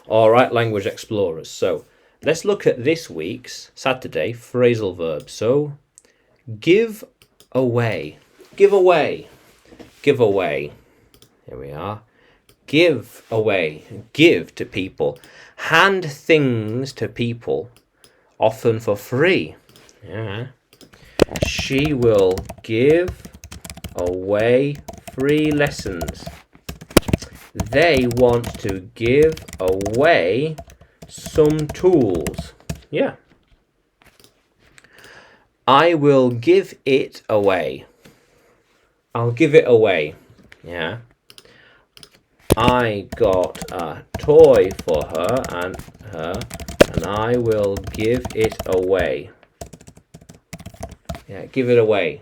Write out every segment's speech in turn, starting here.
All right, language explorers. So let's look at this week's Saturday phrasal verbs. So give away, give away, give away. Here we are. Give away, give to people, hand things to people, often for free. Yeah. She will give away free lessons. They want to give away some tools. Yeah. I will give it away. I'll give it away. Yeah. I got a toy for her and I will give it away. Yeah, give it away.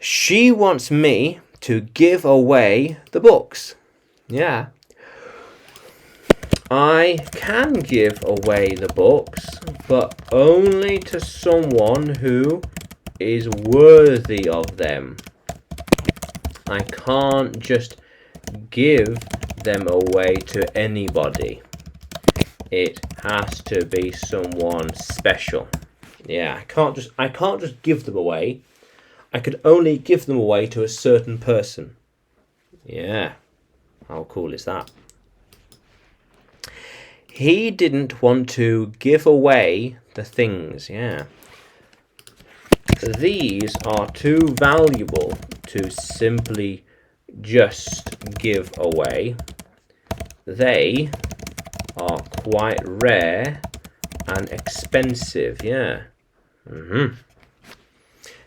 She wants me to give away the books. Yeah. I can give away the books, but only to someone who is worthy of them. I can't just give them away to anybody. It has to be someone special. Yeah, I can't just give them away. I could only give them away to a certain person. Yeah. How cool is that? He didn't want to give away the things. Yeah. These are too valuable to simply just give away. They are quite rare and expensive. Yeah.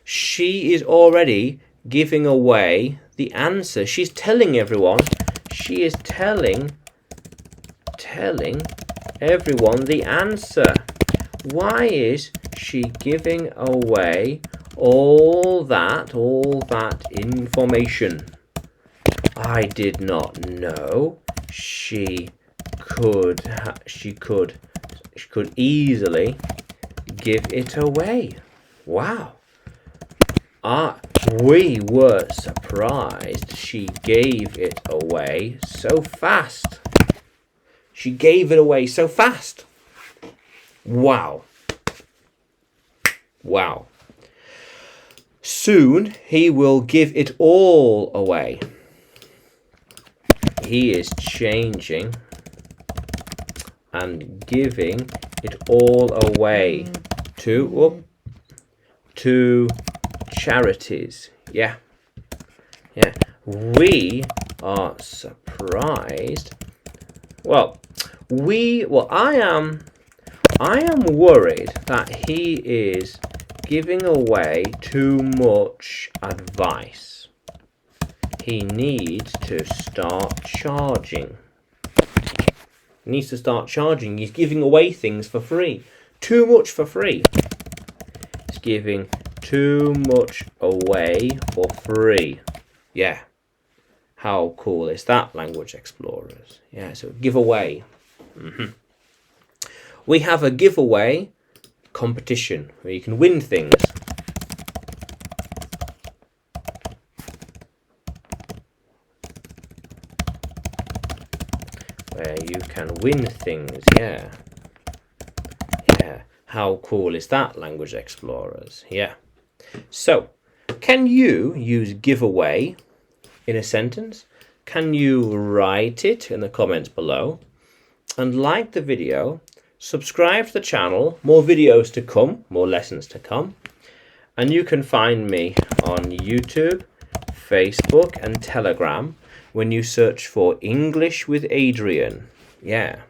She is already giving away the answer. She's telling everyone. She is telling everyone the answer. Why is she giving away all that information? I did not know she could easily give it away. Wow. We were surprised she gave it away so fast. She gave it away so fast. Wow. Wow. Soon he will give it all away. He is changing and giving it all away to charities. Yeah. We are surprised. I am worried that he is giving away too much advice. He needs to start charging. He's giving away things for free. Too much for free. He's giving too much away for free. Yeah. How cool is that, language explorers? Yeah, so giveaway. We have a giveaway competition where you can win things. Where you can win things, yeah. Yeah, how cool is that, language explorers? Yeah. So, can you use giveaway in a sentence? Can you write it in the comments below? And like the video, subscribe to the channel, more videos to come, more lessons to come. And you can find me on YouTube, Facebook and Telegram when you search for English with Adrian. Yeah.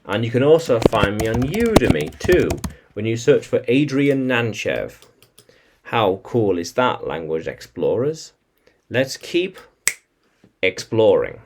And you can also find me on Udemy too when you search for Adrian Nanchev. How cool is that, language explorers? Let's keep exploring.